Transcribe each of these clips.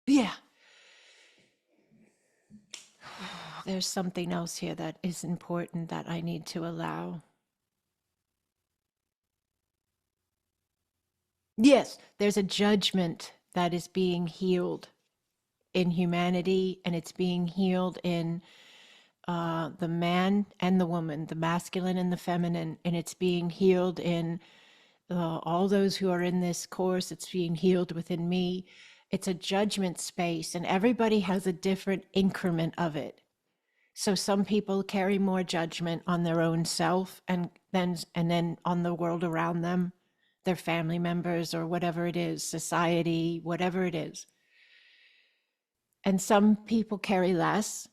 Yeah. There's something else here that is important that I need to allow. Yes, there's a judgment that is being healed in humanity, and it's being healed in the man and the woman, the masculine and the feminine, and it's being healed in all those who are in this course. It's being healed within me. It's a judgment space, and everybody has a different increment of it. So some people carry more judgment on their own self and then on the world around them, their family members or whatever it is, society, whatever it is. And some people carry less,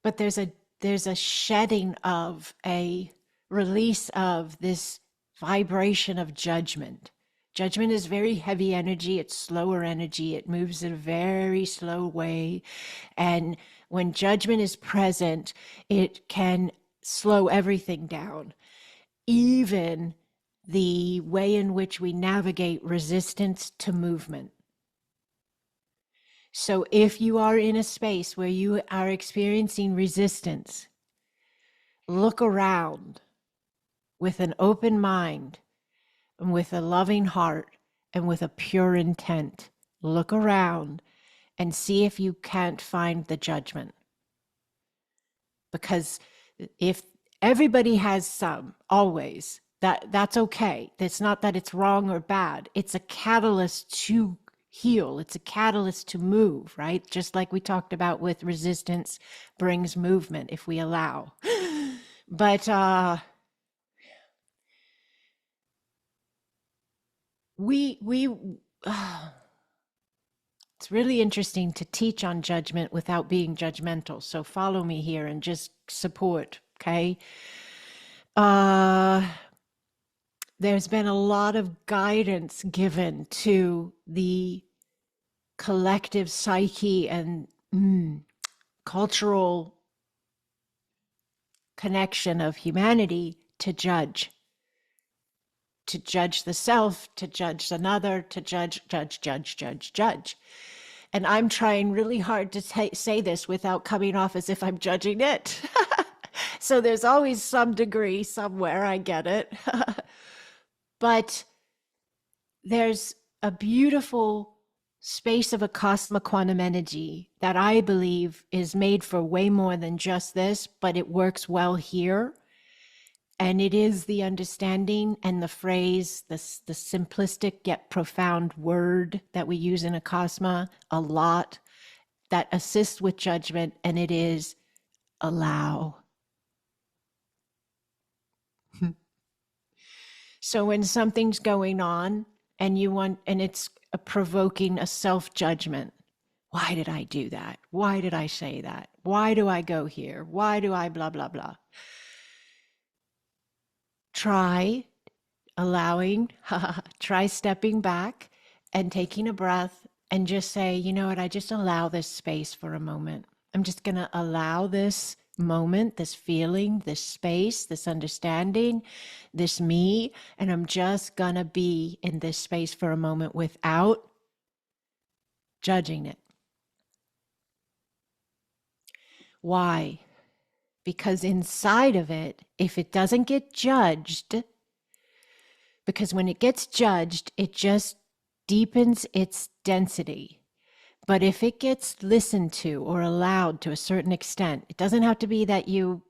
but there's a shedding of, a release of this vibration of judgment. Judgment is very heavy energy. It's slower energy. It moves in a very slow way. And when judgment is present, it can slow everything down, even the way in which we navigate resistance to movement. So if you are in a space where you are experiencing resistance, look around with an open mind and with a loving heart and with a pure intent. Look around and see if you can't find the judgment. Because if everybody has some, always, that's okay. It's not that it's wrong or bad. It's a catalyst to heal. It's a catalyst to move, right? Just like we talked about with resistance brings movement if we allow. But it's really interesting to teach on judgment without being judgmental. So follow me here and just support, okay? There's been a lot of guidance given to the collective psyche and cultural connection of humanity to judge the self, to judge another, to judge. And I'm trying really hard to say this without coming off as if I'm judging it. So there's always some degree somewhere, I get it. But there's a beautiful space of Acasma quantum energy that I believe is made for way more than just this, but it works well here. And it is the understanding and the phrase, the simplistic yet profound word that we use in Acasma a lot that assists with judgment, and it is allow. So when something's going on and it's provoking a self-judgment, why did I do that? Why did I say that? Why do I go here? Why do I blah, blah, blah? Try try stepping back and taking a breath and just say, you know what, I just allow this space for a moment. I'm just going to allow this moment, this feeling, this space, this understanding, this me, and I'm just going to be in this space for a moment without judging it. Why? Because inside of it, if it doesn't get judged, because when it gets judged, it just deepens its density. But if it gets listened to or allowed to a certain extent, it doesn't have to be that you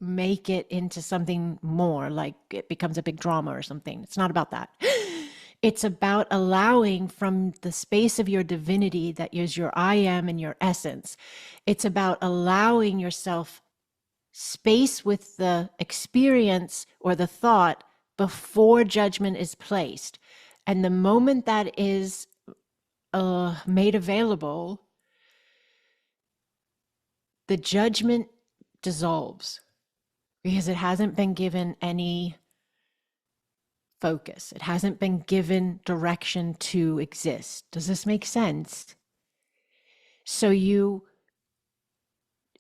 make it into something more, like it becomes a big drama or something. It's not about that. It's about allowing from the space of your divinity that is your I am and your essence. It's about allowing yourself space with the experience or the thought before judgment is placed. And the moment that is made available, the judgment dissolves because it hasn't been given any focus. It hasn't been given direction to exist. Does this make sense? So you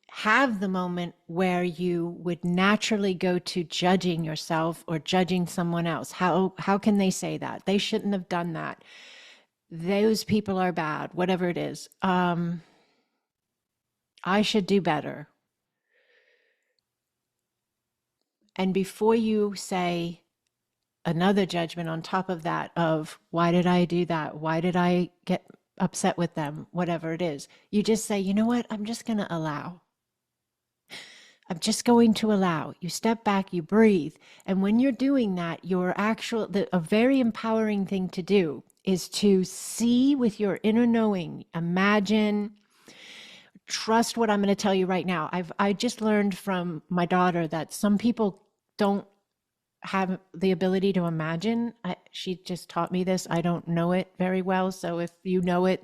have the moment where you would naturally go to judging yourself or judging someone else. How can they say that? They shouldn't have done that. those people are bad, whatever it is. I should do better. And before you say another judgment on top of that of why did I do that? Why did I get upset with them? Whatever it is, you just say, you know what? I'm just going to allow. I'm just going to allow. You step back, you breathe. And when you're doing that, a very empowering thing to do is to see with your inner knowing, imagine, trust what I'm going to tell you right now. I just learned from my daughter that some people don't have the ability to imagine. She just taught me this. I don't know it very well. So if you know it,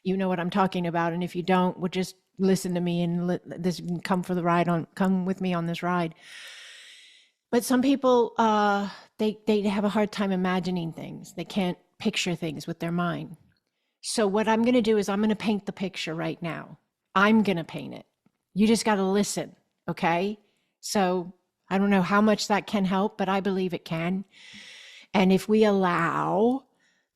you know what I'm talking about. And if you don't, well, just listen to me and come with me on this ride. But some people, they have a hard time imagining things. They can't picture things with their mind. So what I'm going to do is I'm going to paint the picture right now. I'm going to paint it. You just got to listen. Okay. So I don't know how much that can help, but I believe it can. And if we allow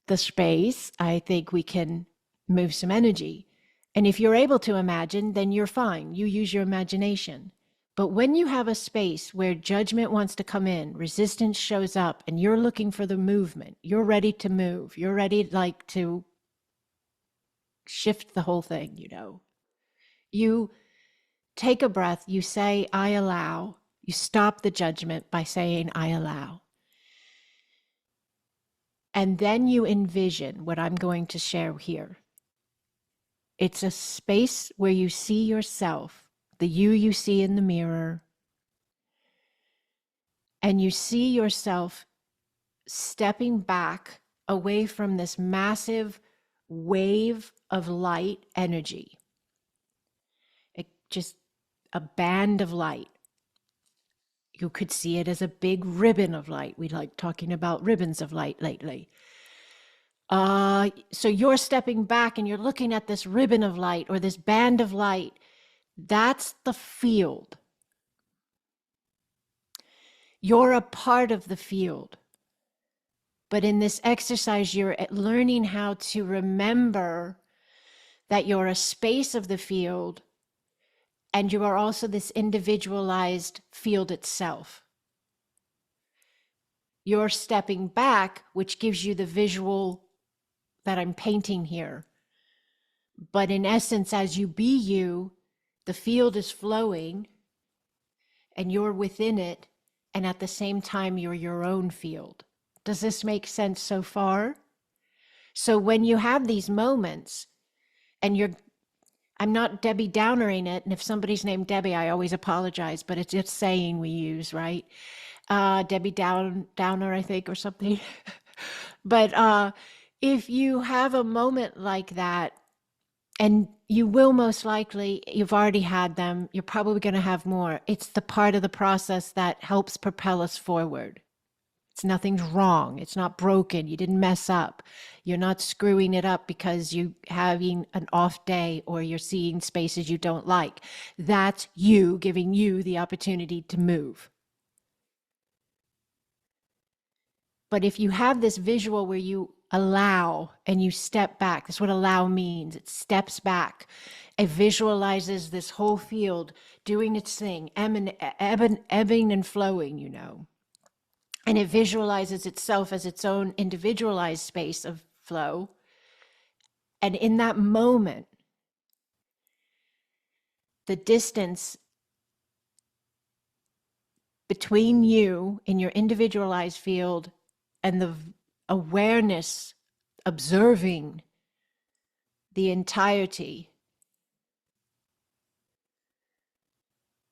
the space, I think we can move some energy. And if you're able to imagine, then you're fine. You use your imagination. But when you have a space where judgment wants to come in, resistance shows up, and you're looking for the movement, you're ready to move, you're ready to shift the whole thing, you take a breath, you say, I allow, you stop the judgment by saying, I allow. And then you envision what I'm going to share here. It's a space where you see yourself, the you see in the mirror, and you see yourself stepping back away from this massive wave of light energy. Just a band of light. You could see it as a big ribbon of light. We like talking about ribbons of light lately. So you're stepping back and you're looking at this ribbon of light or this band of light. That's the field. You're a part of the field. But in this exercise, you're learning how to remember that you're a space of the field and you are also this individualized field itself. You're stepping back, which gives you the visual that I'm painting here. But in essence, as you be you, the field is flowing and you're within it. And at the same time, you're your own field. Does this make sense so far? So when you have these moments and I'm not Debbie Downering it. And if somebody's named Debbie, I always apologize, but it's just saying we use, right? Debbie Downer, I think, or something. But if you have a moment like that, and you will most likely, you've already had them, you're probably going to have more. It's the part of the process that helps propel us forward. Nothing's wrong. It's not broken. You didn't mess up. You're not screwing it up because you're having an off day or you're seeing spaces you don't like. That's you giving you the opportunity to move. But if you have this visual where you allow and you step back, that's what allow means. It steps back. It visualizes this whole field doing its thing, ebbing and flowing, And it visualizes itself as its own individualized space of flow. And in that moment, the distance between you in your individualized field and the awareness observing the entirety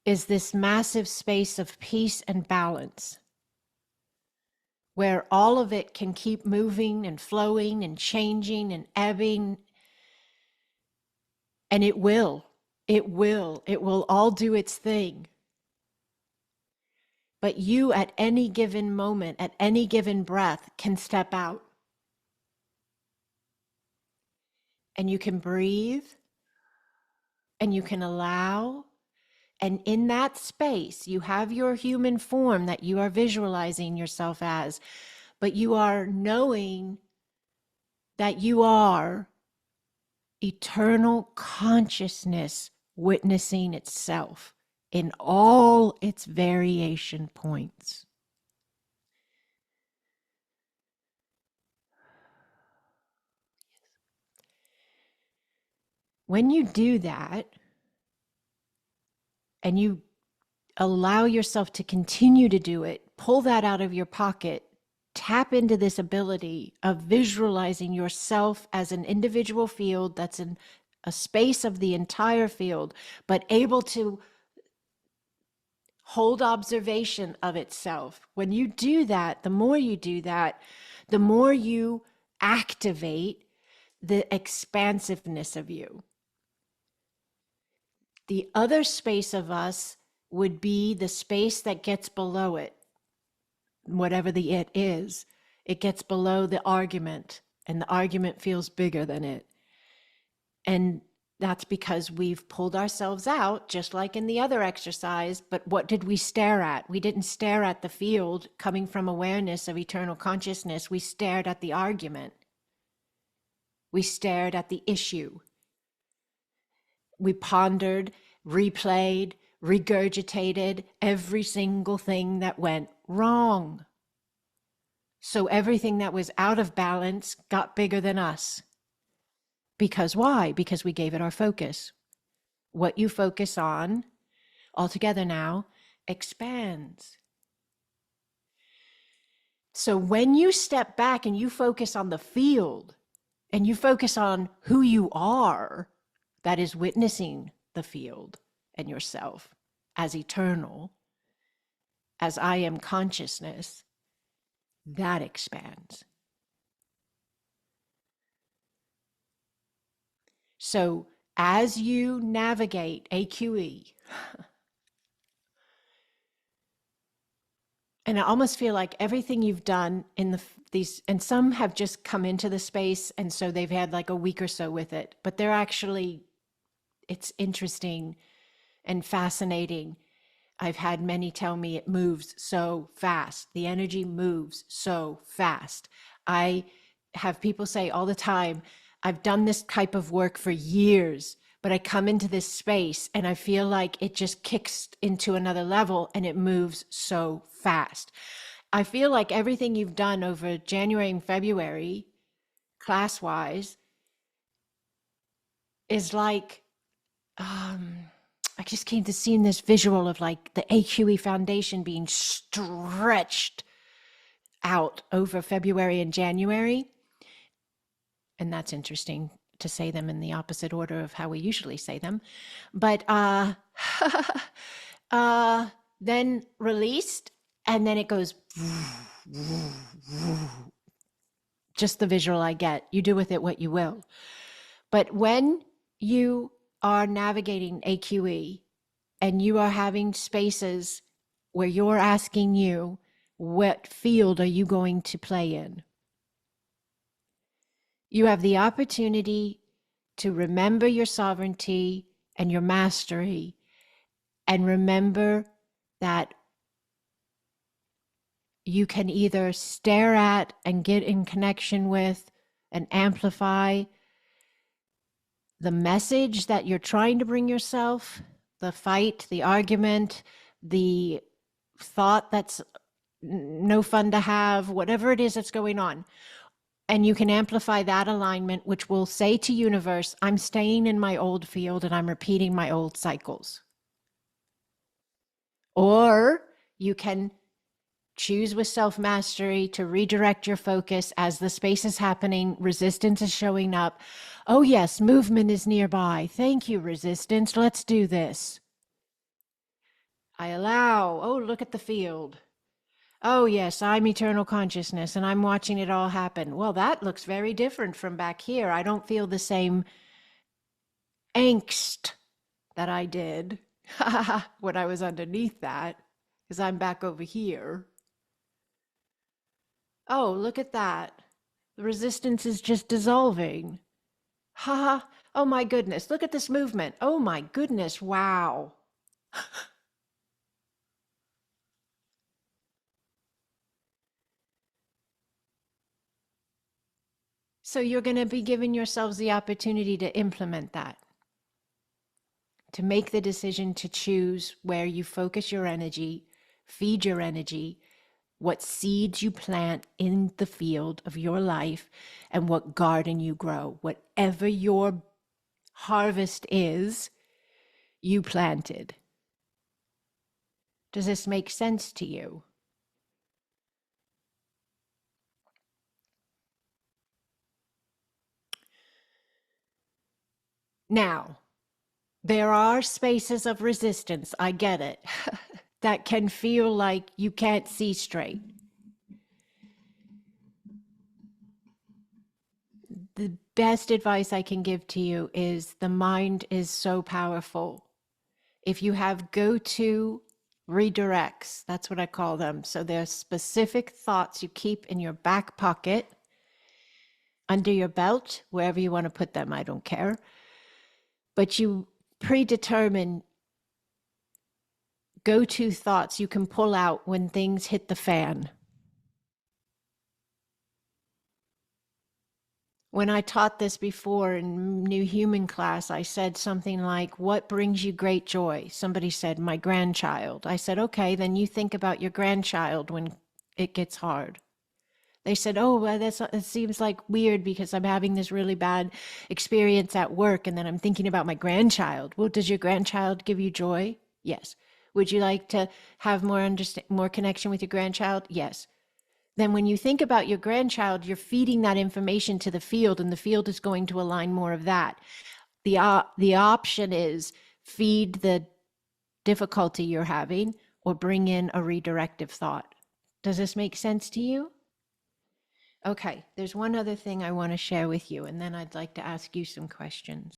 is this massive space of peace and balance, where all of it can keep moving and flowing and changing and ebbing. And it will all do its thing. But you at any given moment, at any given breath, can step out. And you can breathe and you can allow. And in that space, you have your human form that you are visualizing yourself as, but you are knowing that you are eternal consciousness witnessing itself in all its variation points. When you do that, and you allow yourself to continue to do it, pull that out of your pocket, tap into this ability of visualizing yourself as an individual field that's in a space of the entire field, but able to hold observation of itself. When you do that, the more you do that, the more you activate the expansiveness of you. The other space of us would be the space that gets below it, whatever the it is. It gets below the argument, and the argument feels bigger than it. And that's because we've pulled ourselves out, just like in the other exercise. But what did we stare at? We didn't stare at the field coming from awareness of eternal consciousness. We stared at the argument. We stared at the issue. We pondered, replayed, regurgitated every single thing that went wrong. So everything that was out of balance got bigger than us. Because why? Because we gave it our focus. What you focus on, all together now, expands. So when you step back and you focus on the field, and you focus on who you are, that is witnessing the field and yourself as eternal, as I am consciousness, that expands. So as you navigate AQE, and I almost feel like everything you've done in these, and some have just come into the space, and so they've had like a week or so with it, but they're actually, it's interesting and fascinating. I've had many tell me it moves so fast. The energy moves so fast. I have people say all the time, I've done this type of work for years, but I come into this space and I feel like it just kicks into another level and it moves so fast. I feel like everything you've done over January and February, class-wise, is like, I just came to seeing this visual of like the AQE foundation being stretched out over February and January. And that's interesting to say them in the opposite order of how we usually say them. But then released, and then it goes, just the visual I get. You do with it what you will. But when you are navigating AQE and you are having spaces where you're asking you, what field are you going to play in? You have the opportunity to remember your sovereignty and your mastery, and remember that you can either stare at and get in connection with and amplify the message that you're trying to bring yourself, the fight, the argument, the thought that's no fun to have, whatever it is that's going on. And you can amplify that alignment, which will say to universe, I'm staying in my old field and I'm repeating my old cycles. Or you can choose with self-mastery to redirect your focus as the space is happening, resistance is showing up. Oh yes, movement is nearby. Thank you, resistance. Let's do this. I allow. Oh, look at the field. Oh yes, I'm eternal consciousness and I'm watching it all happen. Well, that looks very different from back here. I don't feel the same angst that I did when I was underneath that, because I'm back over here. Oh, look at that. The resistance is just dissolving. Ha ha. Oh my goodness. Look at this movement. Oh my goodness. Wow. So you're going to be giving yourselves the opportunity to implement that, to make the decision to choose where you focus your energy, feed your energy, what seeds you plant in the field of your life, and what garden you grow. Whatever your harvest is, you planted. Does this make sense to you? Now, there are spaces of resistance, I get it, that can feel like you can't see straight. The best advice I can give to you is the mind is so powerful. If you have go-to redirects, that's what I call them. So they're specific thoughts you keep in your back pocket, under your belt, wherever you want to put them, I don't care. But you predetermine go-to thoughts you can pull out when things hit the fan. When I taught this before in New Human class, I said something like, what brings you great joy? Somebody said, my grandchild. I said, okay, then you think about your grandchild when it gets hard. They said, oh, well, it seems like weird because I'm having this really bad experience at work and then I'm thinking about my grandchild. Well, does your grandchild give you joy? Yes. Would you like to have more connection with your grandchild? Yes. Then when you think about your grandchild, you're feeding that information to the field, and the field is going to align more of that. The option is feed the difficulty you're having or bring in a redirective thought. Does this make sense to you? Okay, there's one other thing I want to share with you, and then I'd like to ask you some questions.